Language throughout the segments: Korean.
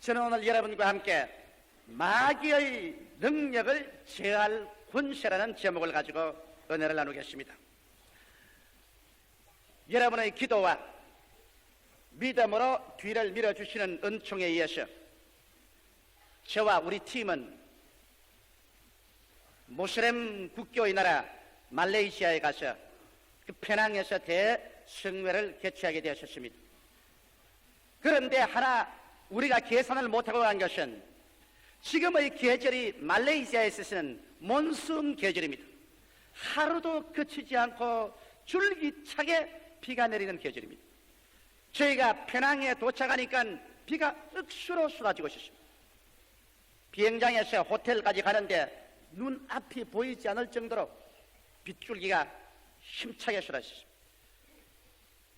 저는 오늘 여러분과 함께 마귀의 능력을 제할 권세라는 제목을 가지고 은혜를 나누겠습니다. 여러분의 기도와 믿음으로 뒤를 밀어주시는 은총에 의해서 저와 우리 팀은 모슬렘 국교의 나라 말레이시아에 가서 그 페낭에서 대성회를 개최하게 되었습니다. 그런데 하나 우리가 계산을 못하고 간 것은 지금의 계절이 말레이시아에 있어서는 몬순 계절입니다. 하루도 그치지 않고 줄기차게 비가 내리는 계절입니다. 저희가 페낭에 도착하니까 비가 억수로 쏟아지고 있었습니다. 비행장에서 호텔까지 가는데 눈앞이 보이지 않을 정도로 빗줄기가 힘차게 쏟아졌습니다.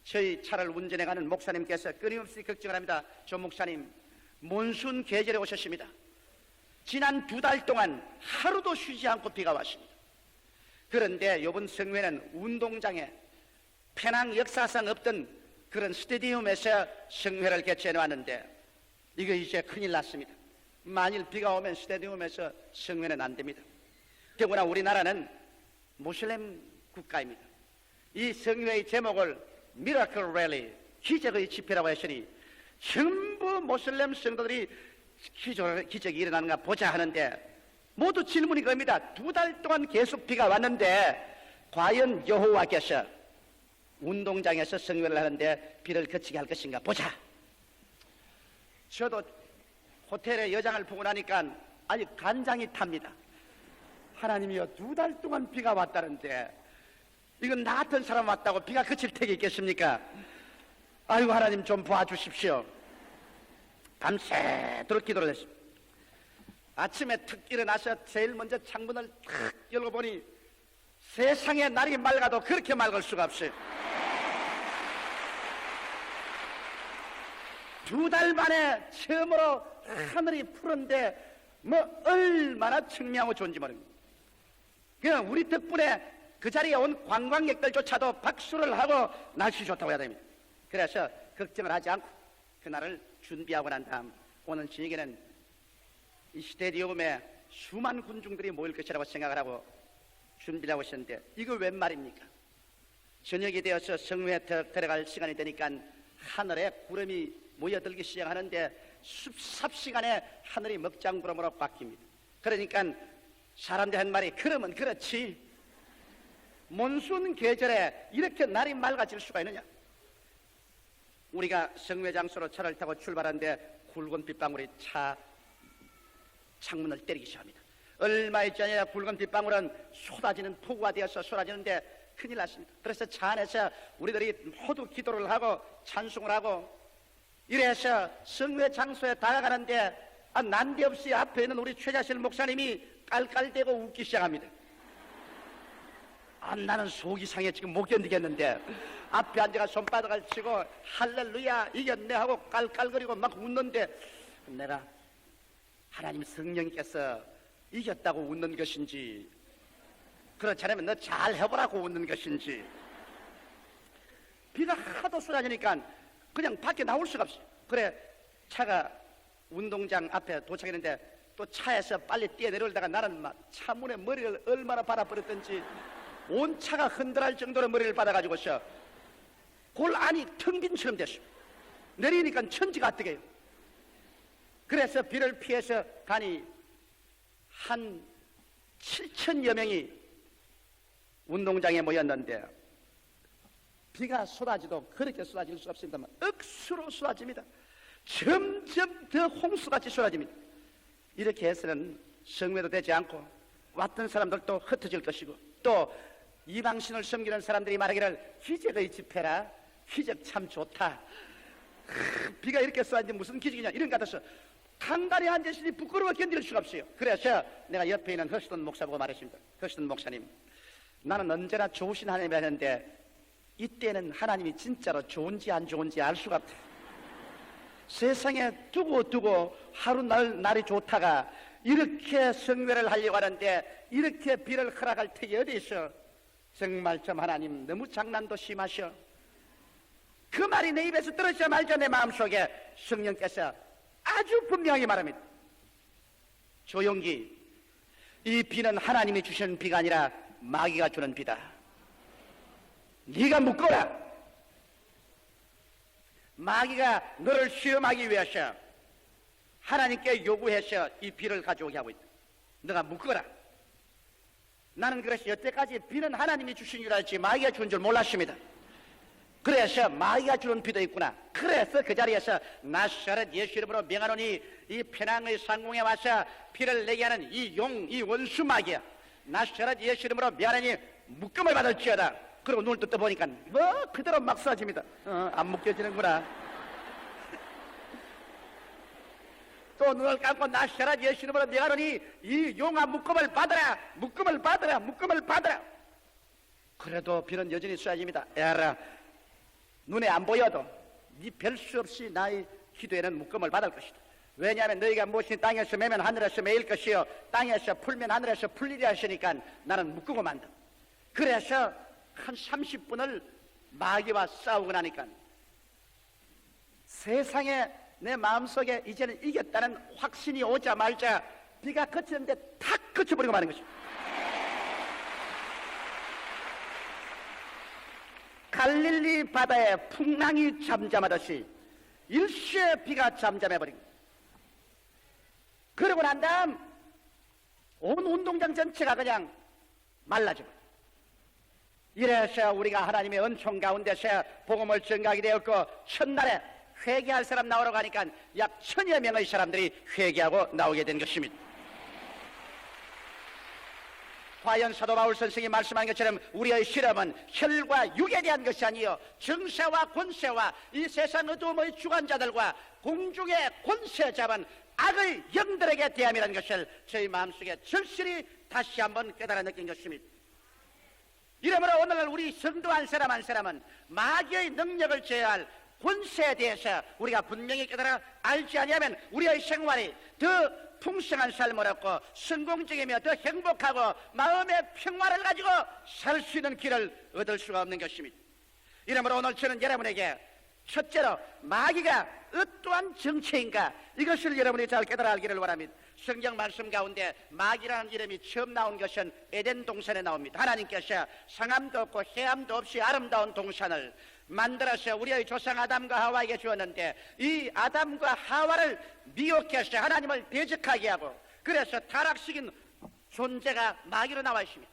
저희 차를 운전해가는 목사님께서 끊임없이 걱정을 합니다. 조 목사님, 몬순 계절에 오셨습니다. 지난 2달 동안 하루도 쉬지 않고 비가 왔습니다. 그런데 이번 성회는 운동장에 페낭 역사상 없던 그런 스테디움에서 성회를 개최해 놨는데 이거 이제 큰일 났습니다. 만일 비가 오면 스테디움에서 성회는 안 됩니다. 더구나 우리나라는 모슬렘 국가입니다. 이 성회의 제목을 미라클 랠리, 기적의 집회라고 했으니 전부 모슬렘 성도들이 기적이 일어나는가 보자 하는데 모두 질문이 겁니다. 2달 동안 계속 비가 왔는데 과연 여호와께서 운동장에서 성회를 하는데 비를 그치게 할 것인가 보자. 저도 호텔에 여장을 보고 나니까 아주 간장이 탑니다. 하나님이여, 2달 동안 비가 왔다는데 이건 나 같은 사람 왔다고 비가 그칠 택이 있겠습니까? 아이고, 하나님 좀 봐주십시오. 밤새도록 기도를 했습니다. 아침에 툭 일어나서 제일 먼저 창문을 탁 열고 보니 세상에 날이 맑아도 그렇게 맑을 수가 없어요. 2달 만에 처음으로 하늘이 푸른데 뭐 얼마나 청명하고 좋은지 모릅니다. 그냥 우리 덕분에 그 자리에 온 관광객들조차도 박수를 하고 날씨 좋다고 해야 됩니다. 그래서 걱정을 하지 않고 그날을 준비하고 난 다음 오늘 저녁에는 이 스테디움에 수만 군중들이 모일 것이라고 생각을 하고 준비를 하고 있었는데 이거 웬 말입니까? 저녁이 되어서 성회에 들어갈 시간이 되니까 하늘에 구름이 모여들기 시작하는데 삽시간에 하늘이 먹장구름으로 바뀝니다. 그러니까 사람들 한 말이 그러면 그렇지, 몬순 계절에 이렇게 날이 맑아질 수가 있느냐. 우리가 성회 장소로 차를 타고 출발하는데 굵은 빗방울이 창문을 때리기 시작합니다. 얼마 있지 않냐 굵은 빗방울은 쏟아지는 폭우가 되어서 쏟아지는데 큰일 났습니다. 그래서 차 안에서 우리들이 모두 기도를 하고 찬송을 하고 이래서 성회 장소에 다가가는데 난데없이 앞에 있는 우리 최자실 목사님이 깔깔대고 웃기 시작합니다. 나는 속이 상해 지금 못 견디겠는데 앞에 앉아가 손바닥을 치고 할렐루야 이겼네 하고 깔깔거리고 막 웃는데 내가 하나님 성령께서 이겼다고 웃는 것인지 그렇지 않으면 너 잘 해보라고 웃는 것인지 비가 하도 쏟아지니까 그냥 밖에 나올 수가 없어요. 그래 차가 운동장 앞에 도착했는데 또 차에서 빨리 뛰어내려오다가 나는 막 차문에 머리를 얼마나 받아버렸던지 온 차가 흔들할 정도로 머리를 받아가지고서 골 안이 텅 빈처럼 됐어요. 내리니까 천지가 뜨개요. 그래서 비를 피해서 가니 한 7천여 명이 운동장에 모였는데 비가 쏟아지도 그렇게 쏟아질 수 없습니다만 억수로 쏟아집니다. 점점 더 홍수같이 쏟아집니다. 이렇게 해서는 성회도 되지 않고 왔던 사람들도 흩어질 것이고 또 이방신을 섬기는 사람들이 말하기를 기적의 집회라, 기적 참 좋다, 비가 이렇게 쏟아지는데 무슨 기적이냐 이런 것 같아서 간간히 앉으시니 부끄러워 견딜 수가 없어요. 그래서 내가 옆에 있는 허스돈 목사 보고 말했습니다. 허스돈 목사님, 나는 언제나 좋으신 하나님이 하는데 이때는 하나님이 진짜로 좋은지 안 좋은지 알 수가 없다. 세상에 두고 하루 날이 좋다가 이렇게 성회를 하려고 하는데 이렇게 비를 허락할 택이 어디 있어. 정말 좀 하나님 너무 장난도 심하셔. 그 말이 내 입에서 떨어지자마자 내 마음속에 성령께서 아주 분명하게 말합니다. 조용기, 이 비는 하나님이 주시는 비가 아니라 마귀가 주는 비다. 네가 묶어라. 마귀가 너를 시험하기 위해서 하나님께 요구해서 이 비를 가져오게 하고 있다. 너가 묶어라. 나는 그래서 여태까지 비는 하나님이 주신 줄 알지 마귀가 주는 줄 몰랐습니다. 그래서 마귀가 주는 비도 있구나. 그래서 그 자리에서 나사렛 예수 이름으로 명하노니 이 페낭의 상공에 와서 피를 내게 하는 이 용, 이 원수 마귀야. 나사렛 예수 이름으로 명하노니 묶음을 받을지어다. 그리고 눈을 뜯어 보니까 뭐 그대로 막 쏴집니다. 안 묶여지는구나. 또 눈을 감고 나사렛 예수 이름으로 명하노니 이 용아 묶음을 받아라. 묶음을 받아라. 묶음을 받아라. 그래도 비는 여전히 쏴집니다. 에라, 눈에 안 보여도 네 별 수 없이 나의 기도에는 묶음을 받을 것이다. 왜냐하면 너희가 무엇이 땅에서 매면 하늘에서 매일 것이요 땅에서 풀면 하늘에서 풀리리 하시니까 나는 묶고 만다. 그래서 한 30분을 마귀와 싸우고 나니까 세상에 내 마음속에 이제는 이겼다는 확신이 오자마자 비가 그치는데 탁 그쳐버리고 마는 것입니다. 갈릴리 바다에 풍랑이 잠잠하듯이 일시에 비가 잠잠해버립니다. 그러고 난 다음 온 운동장 전체가 그냥 말라져버려요. 이래서 우리가 하나님의 은총 가운데서 복음을 전가하게 되었고 첫날에 회개할 사람 나오러 가니까 약 1000여 명의 사람들이 회개하고 나오게 된 것입니다. 과연 사도 바울 선생이 말씀한 것처럼 우리의 실험은 혈과 육에 대한 것이 아니요 정세와 권세와 이 세상 어두움의 주관자들과 공중의 권세 잡은 악의 영들에게 대함이라는 것을 저희 마음속에 절실히 다시 한번 깨달아 느낀 것입니다. 이러므로 오늘날 우리 성도 한 사람 한 사람은 마귀의 능력을 제어할 권세에 대해서 우리가 분명히 깨달아 알지 아니하면 우리의 생활이 더 풍성한 삶을 얻고 성공적이며 더 행복하고 마음의 평화를 가지고 살 수 있는 길을 얻을 수가 없는 것입니다. 이러므로 오늘 저는 여러분에게 첫째로 마귀가 어떠한 정체인가 이것을 여러분이 잘 깨달아 알기를 원합니다. 성경 말씀 가운데 마귀라는 이름이 처음 나온 것은 에덴 동산에 나옵니다. 하나님께서 상함도 없고 해함도 없이 아름다운 동산을 만들어서 우리의 조상 아담과 하와에게 주었는데 이 아담과 하와를 미혹해서 하나님을 대적하게 하고 그래서 타락시킨 존재가 마귀로 나와 있습니다.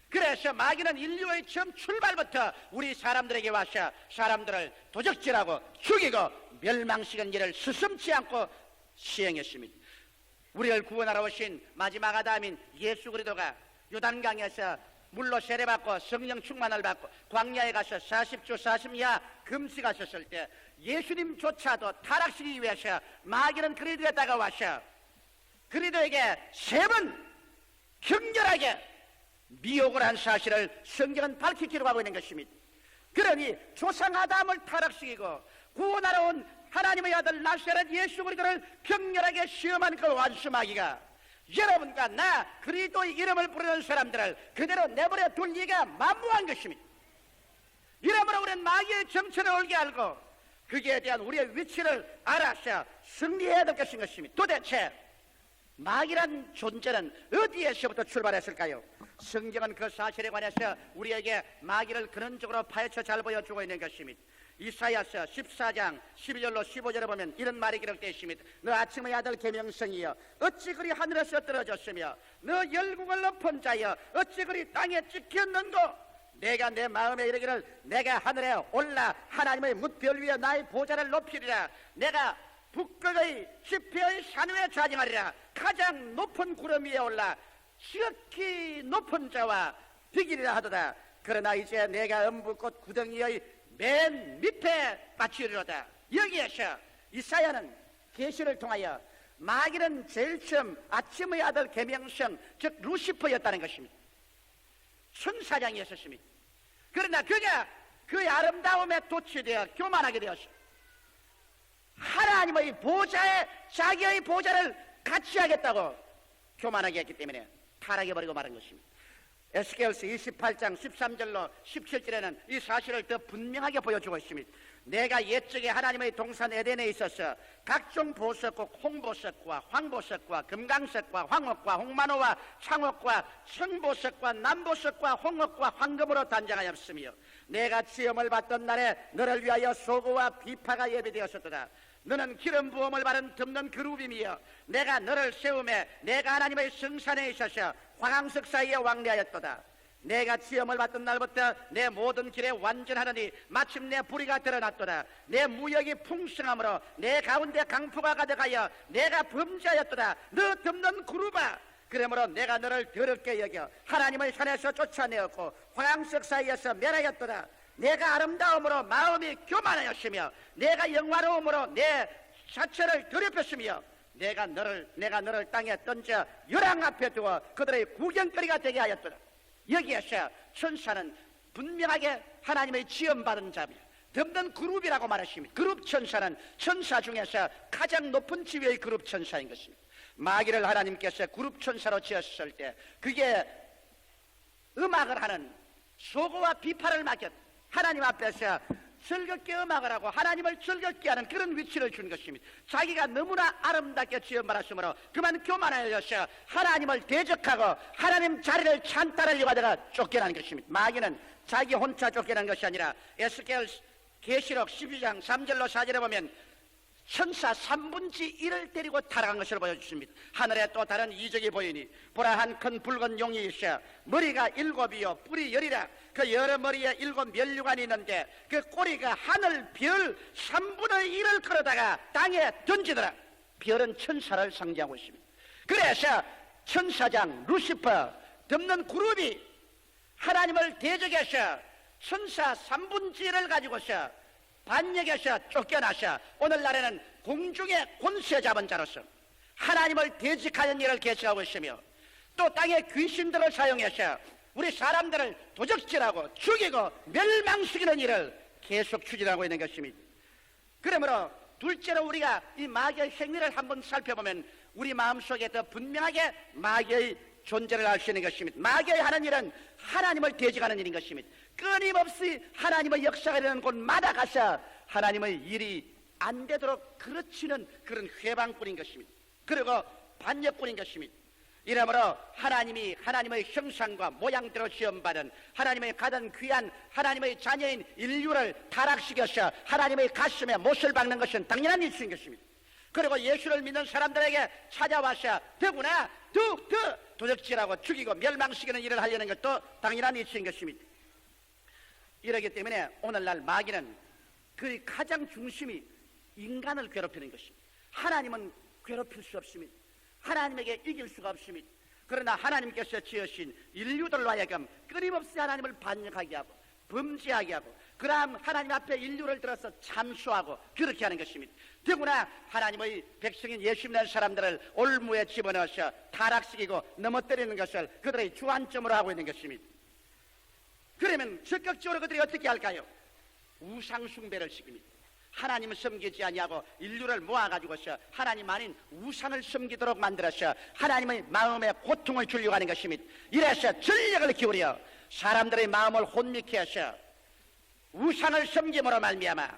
그래서 마귀는 인류의 처음 출발부터 우리 사람들에게 와서 사람들을 도적질하고 죽이고 멸망시킨 일을 스슴지 않고 시행했습니다. 우리를 구원하러 오신 마지막 아담인 예수 그리스도가 요단강에서 물로 세례받고 성령 충만을 받고 광야에 가서 40주 40야 금식하셨을 때 예수님조차도 타락시키기 위해서 마귀는 그리스도에 다가와서 그리스도에게 3번 격렬하게 미혹을 한 사실을 성경은 밝히 기록하고 있는 것입니다. 그러니 조상 아담을 타락시키고 구원하러 온 하나님의 아들 나사렛 예수 그리스도를 격렬하게 시험한 그 원수 마귀가 여러분과 나 그리스도의 이름을 부르는 사람들을 그대로 내버려 둘 리가 만무한 것입니다. 이러므로 우리는 마귀의 정체를 옳게 알고 거기에 대한 우리의 위치를 알아서 승리해야 될 것입니다. 도대체 마귀란 존재는 어디에서부터 출발했을까요? 성경은 그 사실에 관해서 우리에게 마귀를 근원적으로 파헤쳐 잘 보여주고 있는 것입니다. 이사야서 14장 11절로 15절에 보면 이런 말이 기록되어 있습니다. 너 아침의 아들 계명성이여 어찌 그리 하늘에서 떨어졌으며 너 열국을 높은 자여 어찌 그리 땅에 찍혔는고 내가 내 마음에 이르기를 내가 하늘에 올라 하나님의 뭇별 위에 나의 보좌를 높이리라 내가 북극의 지폐의 산 위에 좌정하리라 가장 높은 구름 위에 올라 지극히 높은 자와 비기리라 하도다. 그러나 이제 내가 엄부꽃 구덩이의 맨 밑에 빠치리로다. 여기에서 이사야는 계시를 통하여 마귀는 제일 처음 아침의 아들 계명성 즉 루시퍼였다는 것입니다. 천사장이었습니다. 그러나 그가 그의 아름다움에 도취되어 교만하게 되었습니다. 하나님의 보좌에 자기의 보좌를 같이 하겠다고 교만하게 했기 때문에 타락해버리고 말한 것입니다. 에스겔서 28장 13절로 17절에는 이 사실을 더 분명하게 보여주고 있습니다. 내가 옛적에 하나님의 동산 에덴에 있어서 각종 보석과 홍보석과 황보석과 금강석과 황옥과 홍만호와 창옥과 청보석과 남보석과 홍옥과 황금으로 단장하였으며 내가 시험을 받던 날에 너를 위하여 소고와 비파가 예비되었었도다. 너는 기름 부음을 받은 듬는 그룹이며 내가 너를 세우매 내가 하나님의 성산에 있어서 황황석 사이에 왕래하였도다. 내가 시험을 받던 날부터 내 모든 길에 완전하더니 마침내 불의가 드러났도다. 내 무역이 풍성함으로 내 가운데 강포가 가득하여 내가 범죄하였도다. 너 덮는 그룹아, 그러므로 내가 너를 더럽게 여겨 하나님의 산에서 쫓아내었고 황황석 사이에서 멸하였도다. 내가 아름다움으로 마음이 교만하였으며 내가 영화로움으로 내 자체를 더럽혔으며 내가 너를 땅에 던져 열왕 앞에 두어 그들의 구경거리가 되게 하였도다. 여기에서 천사는 분명하게 하나님의 지음받은 자입니다. 덮는 그룹이라고 말하십니다. 그룹 천사는 천사 중에서 가장 높은 지위의 그룹 천사인 것입니다. 마귀를 하나님께서 그룹 천사로 지었을 때 그게 음악을 하는 소고와 비파를 맡겼다. 하나님 앞에서 즐겁게 음악을 하고 하나님을 즐겁게 하는 그런 위치를 준 것입니다. 자기가 너무나 아름답게 지음받았으므로 그만 교만하여서 하나님을 대적하고 하나님 자리를 찬탈하려고 하다가 쫓겨난 것입니다. 마귀는 자기 혼자 쫓겨난 것이 아니라 에스겔 계시록 12장 3절로 4절에 보면 천사 3분의 1을 데리고 타락한 것을 보여주십니다. 하늘에 또 다른 이적이 보이니 보라 한 큰 붉은 용이 있어 머리가 7이요 뿔이 10이라 그 여러 머리에 7 면류관이 있는데 그 꼬리가 하늘 별 3분의 1을 끌어다가 땅에 던지더라. 별은 천사를 상징하고 있습니다. 그래서 천사장 루시퍼 덮는 그룹이 하나님을 대적해서 천사 3분의 1을 가지고서 반역에서 쫓겨나서 오늘날에는 공중의 권세 잡은 자로서 하나님을 대적하는 일을 계속하고 있으며 또 땅의 귀신들을 사용해서 우리 사람들을 도적질하고 죽이고 멸망시키는 일을 계속 추진하고 있는 것입니다. 그러므로 둘째로 우리가 이 마귀의 행위를 한번 살펴보면 우리 마음속에 더 분명하게 마귀의 존재를 알 수 있는 것입니다. 마귀의 하는 일은 하나님을 대적하는 일인 것입니다. 끊임없이 하나님의 역사가 일어나는 곳마다 가서 하나님의 일이 안 되도록 그르치는 그런 회방꾼인 것입니다. 그리고 반역꾼인 것입니다. 이러므로 하나님이 하나님의 형상과 모양대로 지음받은 하나님의 가장 귀한 하나님의 자녀인 인류를 타락시켜서 하나님의 가슴에 못을 박는 것은 당연한 일인 것입니다. 그리고 예수를 믿는 사람들에게 찾아와서 더구나 더 도적질하고 죽이고 멸망시키는 일을 하려는 것도 당연한 일인 것입니다. 이러기 때문에 오늘날 마귀는 그 가장 중심이 인간을 괴롭히는 것입니다. 하나님은 괴롭힐 수 없습니다. 하나님에게 이길 수가 없습니다. 그러나 하나님께서 지으신 인류들로 하여금 끊임없이 하나님을 반역하게 하고 범죄하게 하고 그러한 하나님 앞에 인류를 들어서 참수하고 그렇게 하는 것입니다. 더구나 하나님의 백성인 예수 믿는 사람들을 올무에 집어넣어서 타락시키고 넘어뜨리는 것을 그들의 주안점으로 하고 있는 것입니다. 그러면 적극적으로 그들이 어떻게 할까요? 우상숭배를 시킵니다. 하나님을 섬기지 아니하고 인류를 모아가지고서 하나님 아닌 우상을 섬기도록 만들어서 하나님의 마음에 고통을 주려고 하는 것입니다. 이래서 전력을 기울여 사람들의 마음을 혼미케 해서 우상을 섬김으로 말미암아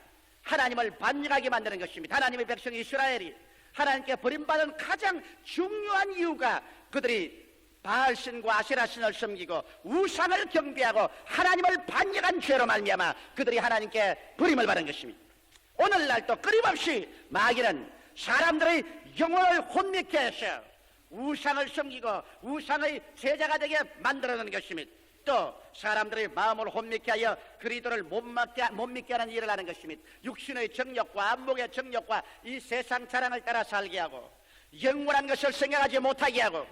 하나님을 반역하게 만드는 것입니다. 하나님의 백성 이스라엘이 하나님께 버림받은 가장 중요한 이유가 그들이 바알신과 아세라신을 섬기고 우상을 경배하고 하나님을 반역한 죄로 말미암아 그들이 하나님께 버림을 받은 것입니다. 오늘날도 끊임없이 마귀는 사람들의 영혼을 혼미케 해서 우상을 섬기고 우상의 제자가 되게 만들어내는 것입니다. 또 사람들의 마음을 혼미케 하여 그리스도를 못 믿게 하는 일을 하는 것입니다. 육신의 정욕과 안목의 정욕과 이 세상 자랑을 따라 살게 하고 영원한 것을 생각하지 못하게 하고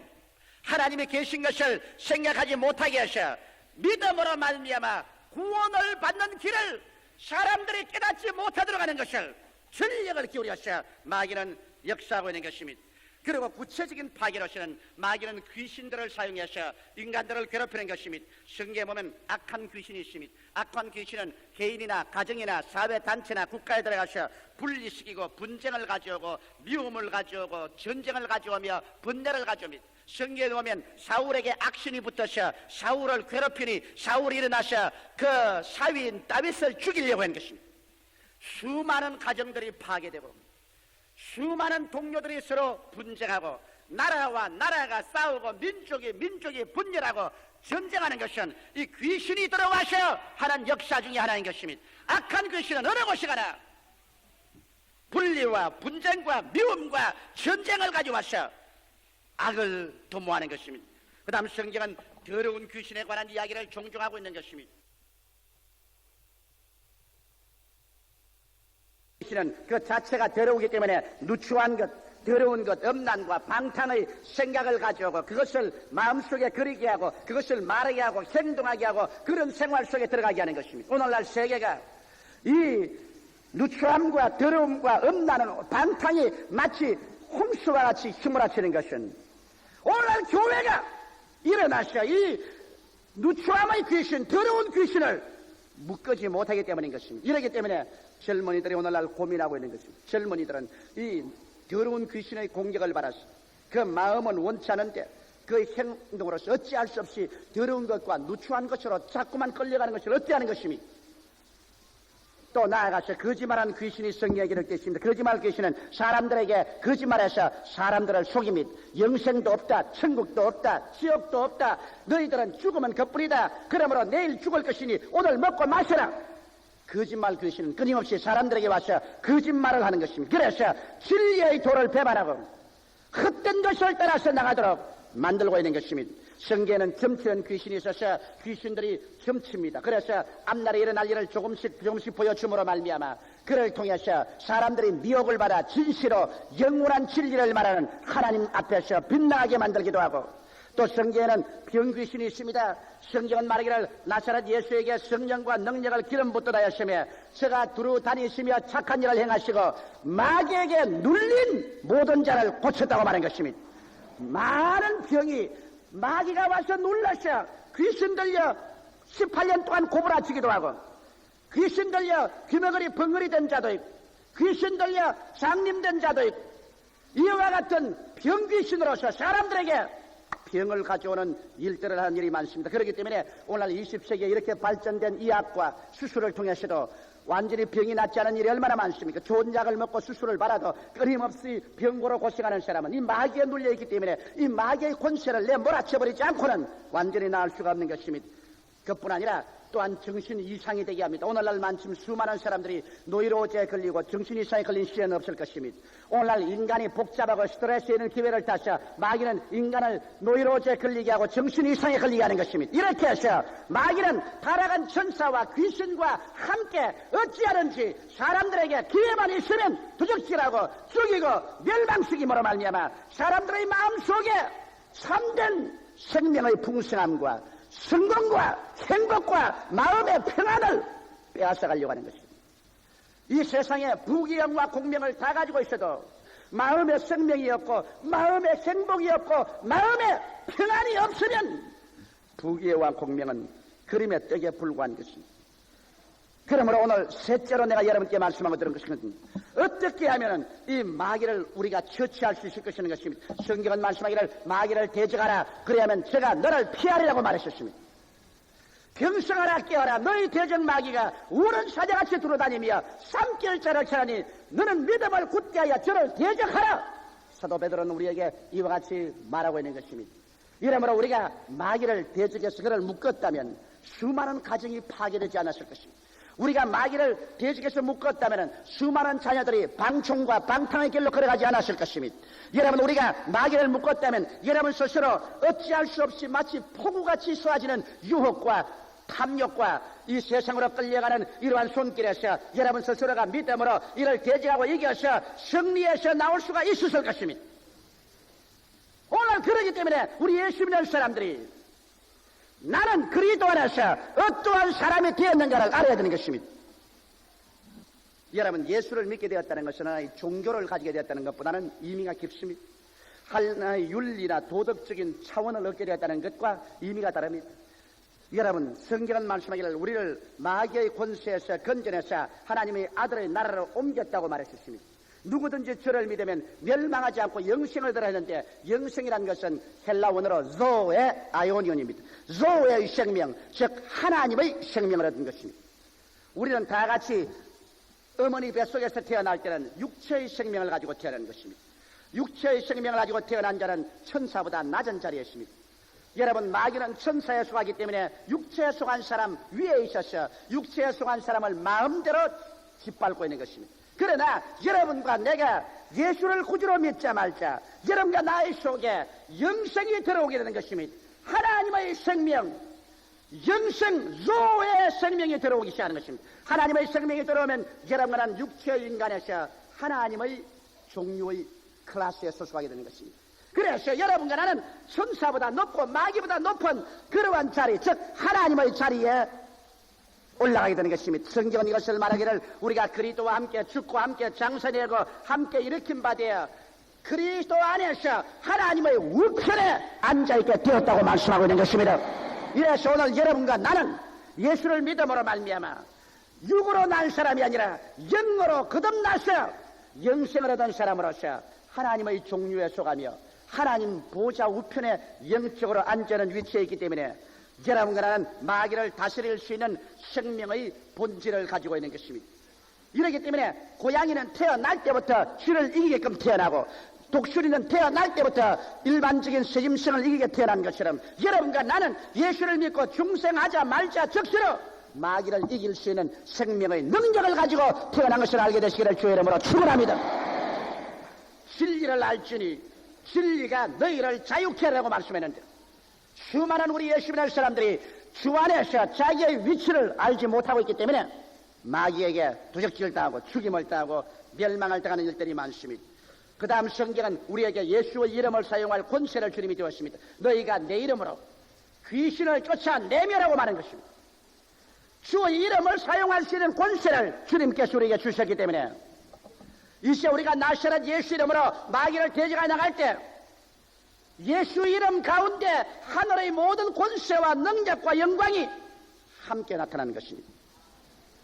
하나님이 계신 것을 생각하지 못하게 해서 믿음으로 말미암아 구원을 받는 길을 사람들이 깨닫지 못하도록 하는 것을 전력을 기울여서 마귀는 역사하고 있는 것입니다. 그리고 구체적인 파괴로서는 마귀는 귀신들을 사용해서 인간들을 괴롭히는 것입니다. 성경에 보면 악한 귀신이 있습니다. 악한 귀신은 개인이나 가정이나 사회단체나 국가에 들어가서 분리시키고 분쟁을 가져오고 미움을 가져오고 전쟁을 가져오며 분열을 가져옵니다. 성경에 보면 사울에게 악신이 붙어서 사울을 괴롭히니 사울이 일어나서 그 사위인 다윗을 죽이려고 한 것입니다. 수많은 가정들이 파괴되고 수많은 동료들이 서로 분쟁하고 나라와 나라가 싸우고 민족이 분열하고 전쟁하는 것은 이 귀신이 들어와서 하는 역사 중에 하나인 것입니다. 악한 귀신은 어느 곳에 가나 분리와 분쟁과 미움과 전쟁을 가져와서 악을 도모하는 것입니다. 그 다음 성경은 더러운 귀신에 관한 이야기를 종종 하고 있는 것입니다. 귀신은 그 자체가 더러우기 때문에 누추한 것, 더러운 것, 음란과 방탕의 생각을 가져오고 그것을 마음속에 그리게 하고 그것을 말하게 하고 행동하게 하고 그런 생활 속에 들어가게 하는 것입니다. 오늘날 세계가 이 누추함과 더러움과 음란은 방탕이 마치 홍수와 같이 휘몰아치는 것은 오늘날 교회가 일어나서 이 누추함의 귀신, 더러운 귀신을 묶지 못하기 때문인 것입니다. 이러기 때문에 젊은이들이 오늘날 고민하고 있는 것입니다. 젊은이들은 이 더러운 귀신의 공격을 받아서 그 마음은 원치 않은데 그 행동으로서 어찌할 수 없이 더러운 것과 누추한 것으로 자꾸만 끌려가는 것을 어찌하는 것입니까? 또 나아가서 거짓말하는 귀신이 성경에 기록되어 있습니다. 거짓말 귀신은 사람들에게 거짓말해서 사람들을 속입니다. 영생도 없다, 천국도 없다, 지옥도 없다, 너희들은 죽으면 그뿐이다, 그러므로 내일 죽을 것이니 오늘 먹고 마셔라. 거짓말 귀신은 끊임없이 사람들에게 와서 거짓말을 하는 것입니다. 그래서 진리의 도를 배반하고 헛된 것을 따라서 나가도록 만들고 있는 것입니다. 성경에는 점치는 귀신이 있어서 귀신들이 점칩니다. 그래서 앞날에 일어날 일을 조금씩 보여줌으로 말미암아 그를 통해서 사람들이 미혹을 받아 진실로 영원한 진리를 말하는 하나님 앞에서 빛나게 만들기도 하고, 또 성경에는 병귀신이 있습니다. 성경은 말하기를 나사렛 예수에게 성령과 능력을 기름 붓듯 하였으며 저가 두루 다니시며 착한 일을 행하시고 마귀에게 눌린 모든 자를 고쳤다고 말한 것입니다. 많은 병이 마귀가 와서 눌러서 귀신 들려 18년 동안 고부라치기도 하고, 귀신 들려 귀머거리 벙어리 된 자도 있고, 귀신 들려 장님된 자도 있고, 이와 같은 병귀신으로서 사람들에게 병을 가져오는 일들을 하는 일이 많습니다. 그렇기 때문에 오늘날 20세기에 이렇게 발전된 의학과 수술을 통해서도 완전히 병이 낫지 않은 일이 얼마나 많습니까? 좋은 약을 먹고 수술을 받아도 끊임없이 병고로 고생하는 사람은 이 마귀에 눌려있기 때문에 이 마귀의 권세를 내몰아쳐버리지 않고는 완전히 나을 수가 없는 것입니다. 그뿐 아니라 또한 정신 이상이 되게 합니다. 오늘날 많지만 수많은 사람들이 노이로제에 걸리고 정신 이상에 걸린 시대는 없을 것입니다. 오늘날 인간이 복잡하고 스트레스에 있는 기회를 타서 마귀는 인간을 노이로제에 걸리게 하고 정신 이상에 걸리게 하는 것입니다. 이렇게 해서 마귀는 타락한 천사와 귀신과 함께 어찌하는지 사람들에게 기회만 있으면 도적질하고 죽이고 멸망시킴으로 말미암아 사람들의 마음속에 참된 생명의 풍성함과 성공과 행복과 마음의 평안을 빼앗아가려고 하는 것입니다. 이 세상에 부귀영화 공명을 다 가지고 있어도 마음의 생명이 없고 마음의 행복이 없고 마음의 평안이 없으면 부귀영화 공명은 그림의 떡에 불과한 것입니다. 그러므로 오늘 셋째로 내가 여러분께 말씀하고 들은 것은 어떻게 하면 이 마귀를 우리가 처치할 수 있을 것이라는 것입니다. 성경은 말씀하기를 마귀를 대적하라, 그래야면 제가 너를 피하리라고 말했었습니다. 병성하라 깨어라, 너희 대적 마귀가 우는 사자같이 두루다니며 삼킬자를 쳐라니 너는 믿음을 굳게 하여 저를 대적하라. 사도 베드로는 우리에게 이와 같이 말하고 있는 것입니다. 이러므로 우리가 마귀를 대적해서 그를 묶었다면 수많은 가정이 파괴되지 않았을 것입니다. 우리가 마귀를 대적해서 묶었다면 수많은 자녀들이 방충과 방탕의 길로 걸어가지 않았을 것입니다. 여러분, 우리가 마귀를 묶었다면 여러분 스스로 어찌할 수 없이 마치 폭우같이 쏟아지는 유혹과 탐욕과 이 세상으로 끌려가는 이러한 손길에서 여러분 스스로가 믿음으로 이를 대적하고 이겨서 승리해서 나올 수가 있었을 것입니다. 오늘 그러기 때문에 우리 예수 믿는 사람들이 나는 그리스도 안에서 어떠한 사람이 되었는가를 알아야 되는 것입니다. 여러분, 예수를 믿게 되었다는 것은 하나의 종교를 가지게 되었다는 것보다는 의미가 깊습니다. 하나의 윤리나 도덕적인 차원을 얻게 되었다는 것과 의미가 다릅니다. 여러분, 성경은 말씀하기를 우리를 마귀의 권세에서 건져내서 하나님의 아들의 나라로 옮겼다고 말했습니다. 누구든지 저를 믿으면 멸망하지 않고 영생을 얻으라 했는데, 영생이라는 것은 헬라 원어로 조의 아이오니온입니다. 조의 생명, 즉 하나님의 생명을 얻은 것입니다. 우리는 다 같이 어머니 뱃속에서 태어날 때는 육체의 생명을 가지고 태어난 것입니다. 육체의 생명을 가지고 태어난 자는 천사보다 낮은 자리에 있습니다. 여러분, 마귀는 천사에 속하기 때문에 육체에 속한 사람 위에 있어서 육체에 속한 사람을 마음대로 짓밟고 있는 것입니다. 그러나 여러분과 내가 예수를 구주로 믿자 말자 여러분과 나의 속에 영생이 들어오게 되는 것입니다. 하나님의 생명, 영생, 로의 생명이 들어오기 시작하는 것입니다. 하나님의 생명이 들어오면 여러분과 나는 육체의 인간에서 하나님의 종류의 클래스에 소속하게 되는 것입니다. 그래서 여러분과 나는 천사보다 높고 마귀보다 높은 그러한 자리, 즉 하나님의 자리에 올라가게 되는 것입니다. 성경은 이것을 말하기를 우리가 그리스도와 함께 죽고 함께 장사되고 함께 일으킨 바 되어 그리스도 안에서 하나님의 우편에 앉아있게 되었다고 말씀하고 있는 것입니다. 이래서 오늘 여러분과 나는 예수를 믿음으로 말미암아 육으로 난 사람이 아니라 영으로 거듭나서 영생을 얻은 사람으로서 하나님의 종류에 속하며 하나님 보좌 우편에 영적으로 앉아있는 위치에 있기 때문에 여러분과 나는 마귀를 다스릴 수 있는 생명의 본질을 가지고 있는 것입니다. 이렇기 때문에 고양이는 태어날 때부터 쥐를 이기게끔 태어나고 독수리는 태어날 때부터 일반적인 새짐승을 이기게 태어난 것처럼 여러분과 나는 예수를 믿고 중생하자 말자 적시로 마귀를 이길 수 있는 생명의 능력을 가지고 태어난 것을 알게 되시기를 주의 이름으로 축원합니다. 진리를 알지니 진리가 너희를 자유케 하라고 말씀했는데 수많은 우리 예수 믿는 사람들이 주 안에서 자기의 위치를 알지 못하고 있기 때문에 마귀에게 도적질을 당하고 죽임을 당하고 멸망을 당하는 일들이 많습니다. 그 다음 성경은 우리에게 예수의 이름을 사용할 권세를 주님이 주었습니다. 너희가 내 이름으로 귀신을 쫓아내면라고 말하는 것입니다. 주의 이름을 사용할 수 있는 권세를 주님께서 우리에게 주셨기 때문에 이제 우리가 나셔렛 예수 이름으로 마귀를 대적해 나갈 때 예수 이름 가운데 하늘의 모든 권세와 능력과 영광이 함께 나타나는 것입니다.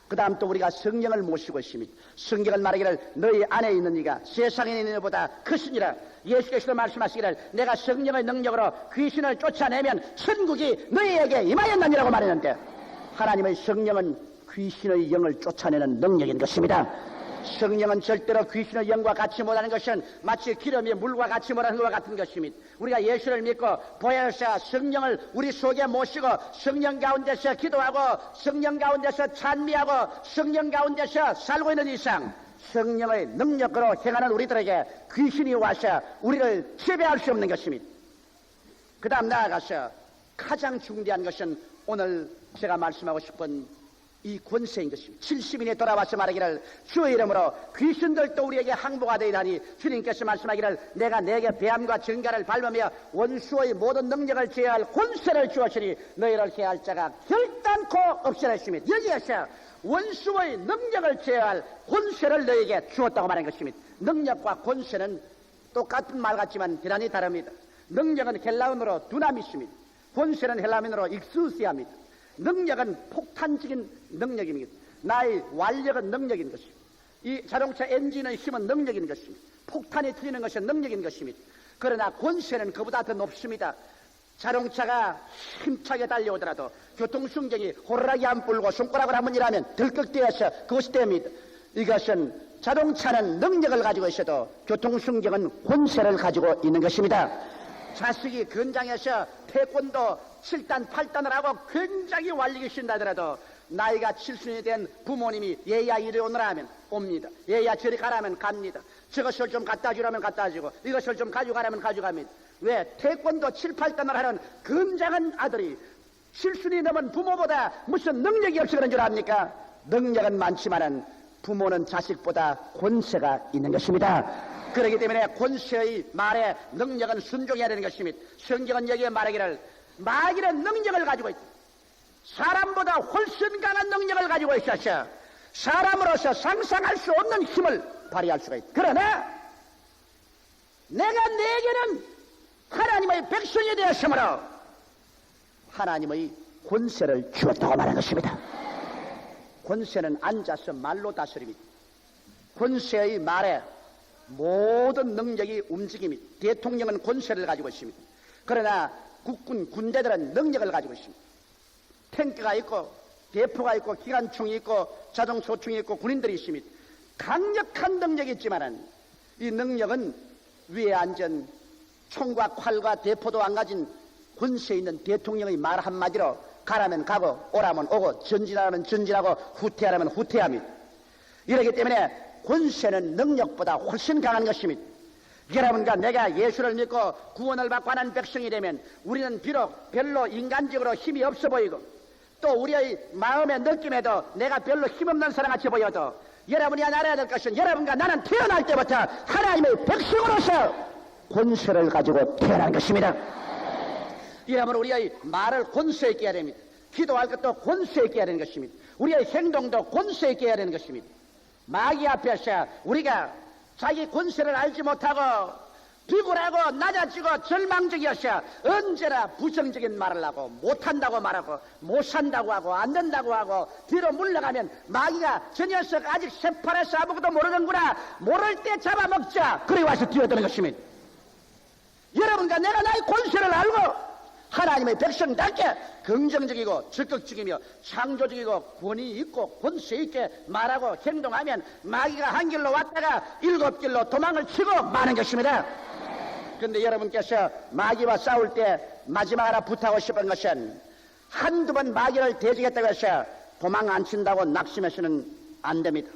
그 다음 또 우리가 성령을 모시고 있습니다. 성경은 말하기를 너희 안에 있는 이가 세상에 있는 이보다 크시니라. 예수께서도 말씀하시기를 내가 성령의 능력으로 귀신을 쫓아내면 천국이 너희에게 임하였느니라고 말했는데 하나님의 성령은 귀신의 영을 쫓아내는 능력인 것입니다. 성령은 절대로 귀신의 영과 같이 못하는 것은 마치 기름이 물과 같이 못하는 것과 같은 것입니다. 우리가 예수를 믿고 보혜사 성령을 우리 속에 모시고 성령 가운데서 기도하고 성령 가운데서 찬미하고 성령 가운데서 살고 있는 이상 성령의 능력으로 행하는 우리들에게 귀신이 와서 우리를 지배할 수 없는 것입니다. 그 다음 나아가서 가장 중대한 것은 오늘 제가 말씀하고 싶은 이 권세인 것입니다. 70인이 돌아와서 말하기를 주의 이름으로 귀신들도 우리에게 항복하 되이다니 주님께서 말씀하기를 내가 내게 배암과 증가를 밟으며 원수의 모든 능력을 제어할 권세를 주었으니 너희를 해할 자가 결단코 없으라 했습니다. 여기에서 원수의 능력을 제어할 권세를 너희에게 주었다고 말한 것입니다. 능력과 권세는 똑같은 말 같지만 대단히 다릅니다. 능력은 헬라어로 두나미스입니다. 권세는 헬라어로 익수시아입니다. 능력은 폭탄적인 능력입니다. 나의 완력은 능력인 것입니다. 이 자동차 엔진의 힘은 능력인 것입니다. 폭탄이 터지는 것은 능력인 것입니다. 그러나 권세는 그보다 더 높습니다. 자동차가 힘차게 달려오더라도 교통순경이 호루라기 안 불고 손가락을 한번 일하면 덜컥대어서 그것이 됩니다. 이것은 자동차는 능력을 가지고 있어도 교통순경은 권세를 가지고 있는 것입니다. 자식이 건장해서 태권도 7단 8단을 하고 굉장히 완력이 신다더라도 나이가 70이 된 부모님이 얘야 이리 오너라 하면 옵니다. 얘야 저리 가라면 갑니다. 저것을 좀 갖다 주라면 갖다 주고 이것을 좀 가져가라면 가져갑니다. 왜? 태권도 7, 8단을 하는 건장한 아들이 70이 넘은 부모보다 무슨 능력이 없어 그런 줄 압니까? 능력은 많지만은 부모는 자식보다 권세가 있는 것입니다. 그렇기 때문에 권세의 말에 능력은 순종해야 되는 것입니다. 성경은 여기에 말하기를 마귀는 능력을 가지고 있다. 사람보다 훨씬 강한 능력을 가지고 있어서 사람으로서 상상할 수 없는 힘을 발휘할 수가 있다. 그러나 내가 내게는 하나님의 백성이 되었으므로 하나님의 권세를 주었다고 말한 것입니다. 권세는 앉아서 말로 다스립니다. 권세의 말에 모든 능력이 움직임이 대통령은 권세를 가지고 있습니다. 그러나 국군, 군대들은 능력을 가지고 있습니다. 탱크가 있고 대포가 있고 기관총이 있고 자동소총이 있고 군인들이 있습니다. 강력한 능력이 있지만은 이 능력은 위에 앉은 총과 칼과 대포도 안 가진 권세 있는 대통령의 말 한마디로 가라면 가고 오라면 오고 전진하라면 전진하고 후퇴하라면 후퇴합니다. 이러기 때문에 권세는 능력보다 훨씬 강한 것입니다. 여러분과 내가 예수를 믿고 구원을 받고 하는 백성이 되면 우리는 비록 별로 인간적으로 힘이 없어 보이고 또 우리의 마음의 느낌에도 내가 별로 힘없는 사람같이 보여도 여러분이 알아야 될 것은 여러분과 나는 태어날 때부터 하나님의 백성으로서 권세를 가지고 태어난 것입니다. 여러분 우리의 말을 권세 있게 해야 됩니다. 기도할 것도 권세 있게 해야 되는 것입니다. 우리의 행동도 권세 있게 해야 되는 것입니다. 마귀 앞에서 우리가 자기 권세를 알지 못하고 비굴하고 낮아지고 절망적이어서 언제나 부정적인 말을 하고 못한다고 말하고 못산다고 하고 안된다고 하고 뒤로 물러가면 마귀가 저 녀석 아직 새파래서 아무것도 모르는구나 모를 때 잡아먹자 그래 와서 뛰어드는 것입니다. 여러분과 내가 나의 권세를 알고 하나님의 백성답게 긍정적이고 적극적이며 창조적이고 권위 있고 권세 있게 말하고 행동하면 마귀가 한 길로 왔다가 7길로 도망을 치고 마는 것입니다. 그런데 여러분께서 마귀와 싸울 때 마지막 하나 부탁하고 싶은 것은 한두 번 마귀를 대적했다고 해서 도망 안 친다고 낙심해서는 안 됩니다.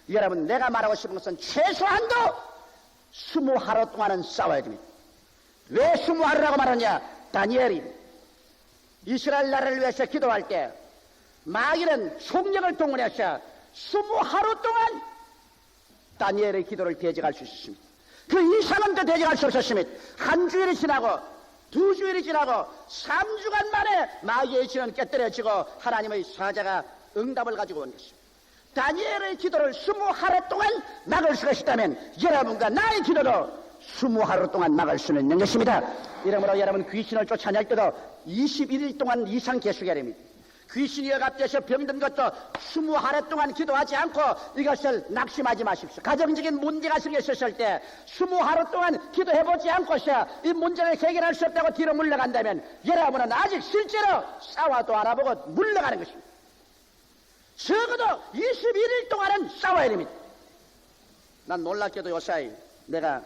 여러분 내가 말하고 싶은 것은 최소한도 20하루 동안은 싸워야 됩니다. 왜 20하루라고 말하냐? 다니엘이 이스라엘 나라를 위해서 기도할 때 마귀는 총력을 동원해서 20하루 동안 다니엘의 기도를 대적할 수 있었습니다. 그 이상은 더 대적할 수 없었습니다. 한 주일이 지나고 2주일이 지나고 3주간 만에 마귀의 진은 깨뜨려지고 하나님의 사자가 응답을 가지고 온 것입니다. 다니엘의 기도를 20하루 동안 막을 수가 있다면 여러분과 나의 기도도 20하루 동안 막을 수는 있는 것입니다. 이러므로 여러분 귀신을 쫓아낼 때도 21일 동안 이상 계속해야 됩니다. 귀신이 억압돼서 병든 것도 20하루 동안 기도하지 않고 이것을 낙심하지 마십시오. 가정적인 문제가 생겼을 때 20하루 동안 기도해보지 않고서 이 문제를 해결할 수 없다고 뒤로 물러간다면 여러분은 아직 실제로 싸워도 안 해보고 물러가는 것입니다. 적어도 21일 동안은 싸워야 됩니다. 난 놀랍게도 요사이 내가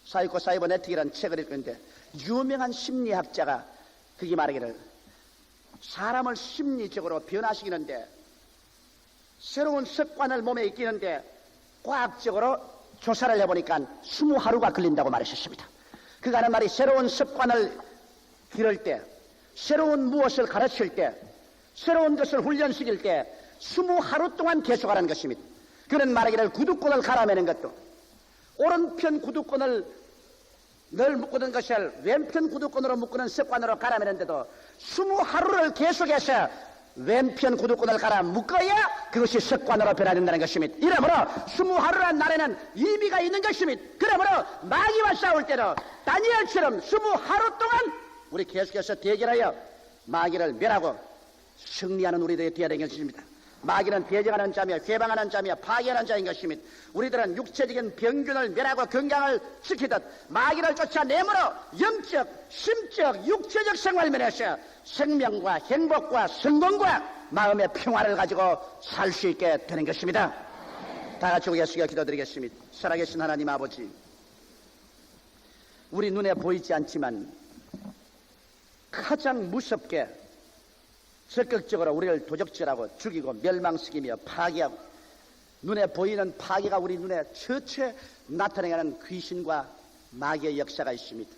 사이코 사이버네틱이라는 책을 읽었는데 유명한 심리학자가 그게 말하기를 사람을 심리적으로 변화시키는데 새로운 습관을 몸에 익히는데 과학적으로 조사를 해보니까 20하루가 걸린다고 말하셨습니다. 그가 하는 말이 새로운 습관을 기를 때 새로운 무엇을 가르칠 때 새로운 것을 훈련시킬 때 20하루 동안 계속하라는 것입니다. 그런 말하기를 구두권을 갈아매는 것도 오른편 구두권을 늘 묶는 것을 왼편 구두권으로 묶는 습관으로 갈아매는데도 20하루를 계속해서 왼편 구두권을 갈아 묶어야 그것이 습관으로 변화된다는 것입니다. 이러므로 20하루란 날에는 의미가 있는 것입니다. 그러므로 마귀와 싸울 때도 다니엘처럼 20하루 동안 우리 계속해서 대결하여 마귀를 멸하고 승리하는 우리들이 되어야 되는 것입니다. 마귀는 대적하는 자며 회방하는 자며 파괴하는 자인 것입니다. 우리들은 육체적인 병균을 멸하고 건강을 지키듯 마귀를 쫓아내므로 영적, 심적, 육체적 생활면에서 생명과 행복과 성공과 마음의 평화를 가지고 살 수 있게 되는 것입니다. 다 같이 예수께 기도드리겠습니다. 살아계신 하나님 아버지, 우리 눈에 보이지 않지만 가장 무섭게 적극적으로 우리를 도적질하고 죽이고 멸망시키며 파괴하고 눈에 보이는 파괴가 우리 눈에 처처 나타나는 귀신과 마귀의 역사가 있습니다.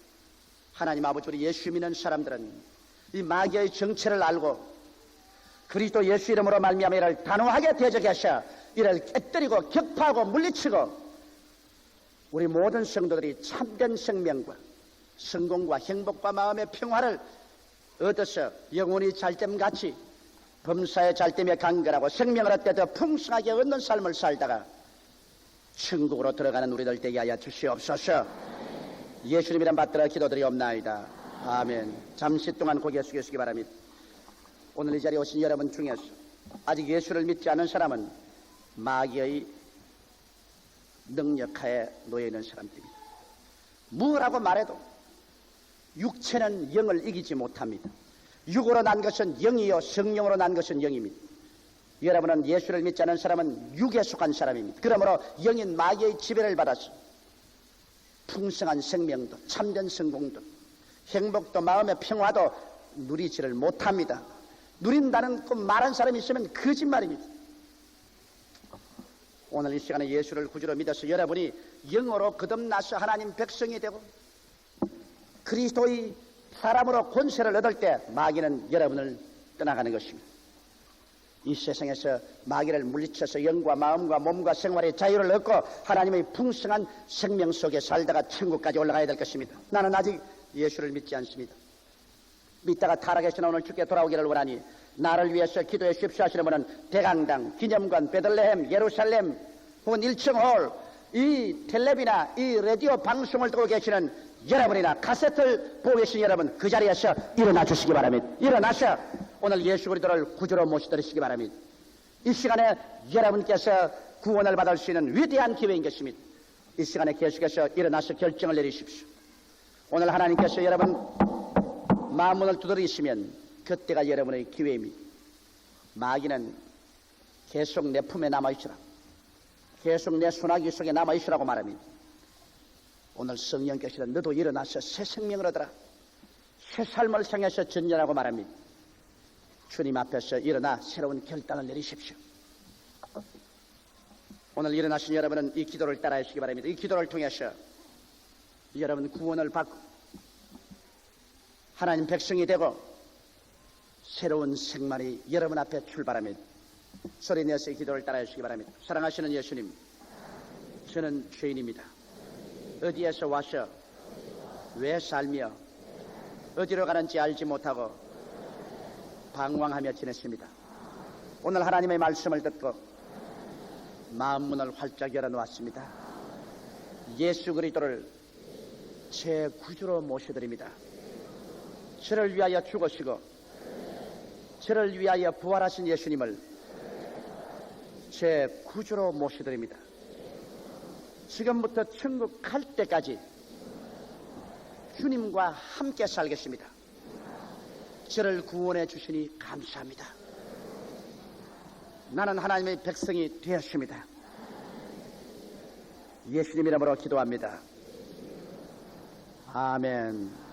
하나님 아버지, 우리 예수 믿는 사람들은 이 마귀의 정체를 알고 그리스도 예수 이름으로 말미암아 이를 단호하게 대적하셔 이를 깨뜨리고 격파하고 물리치고 우리 모든 성도들이 참된 생명과 성공과 행복과 마음의 평화를 얻어서 영혼이 잘됨같이 범사에 잘됨에 간결하고 생명을 얻되 더 풍성하게 얻는 삶을 살다가 천국으로 들어가는 우리들 되게 하여 주시옵소서. 예수님 이름 받들어 기도드리옵나이다. 아멘. 잠시 동안 고개 숙이시기 바랍니다. 오늘 이 자리에 오신 여러분 중에서 아직 예수를 믿지 않은 사람은 마귀의 능력하에 놓여있는 사람들입니다. 무엇라고 말해도 육체는 영을 이기지 못합니다. 육으로 난 것은 영이요 성령으로 난 것은 영입니다. 여러분은 예수를 믿지 않은 사람은 육에 속한 사람입니다. 그러므로 영인 마귀의 지배를 받아서 풍성한 생명도 참된 성공도 행복도 마음의 평화도 누리지를 못합니다. 누린다는 그 말한 사람이 있으면 거짓말입니다. 오늘 이 시간에 예수를 구주로 믿어서 여러분이 영으로 거듭나서 하나님 백성이 되고 그리스도의 사람으로 권세를 얻을 때 마귀는 여러분을 떠나가는 것입니다. 이 세상에서 마귀를 물리쳐서 영과 마음과 몸과 생활의 자유를 얻고 하나님의 풍성한 생명 속에 살다가 천국까지 올라가야 될 것입니다. 나는 아직 예수를 믿지 않습니다. 믿다가 타락해서 오늘 주께 돌아오기를 원하니 나를 위해서 기도해 주십시오 하시는 분은 대강당, 기념관, 베들레헴, 예루살렘 혹은 일층홀 이 텔레비나 이 라디오 방송을 듣고 계시는 여러분이나 카세트를 보고 계신 여러분 그 자리에서 일어나 주시기 바랍니다. 일어나서 오늘 예수 그리스도를 구주로 모시도록 바랍니다. 이 시간에 여러분께서 구원을 받을 수 있는 위대한 기회인 것입니다. 이 시간에 계속해서 일어나서 결정을 내리십시오. 오늘 하나님께서 여러분 마음문을 두드리시면 그때가 여러분의 기회입니다. 마귀는 계속 내 품에 남아있으라, 계속 내 손아귀 속에 남아있으라고 말합니다. 오늘 성령께서는 너도 일어나서 새 생명을 얻어라, 새 삶을 향해서 전진하고 말합니다. 주님 앞에서 일어나 새로운 결단을 내리십시오. 오늘 일어나신 여러분은 이 기도를 따라 하시기 바랍니다. 이 기도를 통해서 여러분 구원을 받고 하나님 백성이 되고 새로운 생활이 여러분 앞에 출발합니다. 소리 내서 이 기도를 따라 하시기 바랍니다. 사랑하시는 예수님, 저는 죄인입니다. 어디에서 와서 왜 살며 어디로 가는지 알지 못하고 방황하며 지냈습니다. 오늘 하나님의 말씀을 듣고 마음문을 활짝 열어놓았습니다. 예수 그리스도를 제 구주로 모셔드립니다. 저를 위하여 죽으시고 저를 위하여 부활하신 예수님을 제 구주로 모셔드립니다. 지금부터 천국 갈 때까지 주님과 함께 살겠습니다. 저를 구원해 주시니 감사합니다. 나는 하나님의 백성이 되었습니다. 예수님 이름으로 기도합니다. 아멘.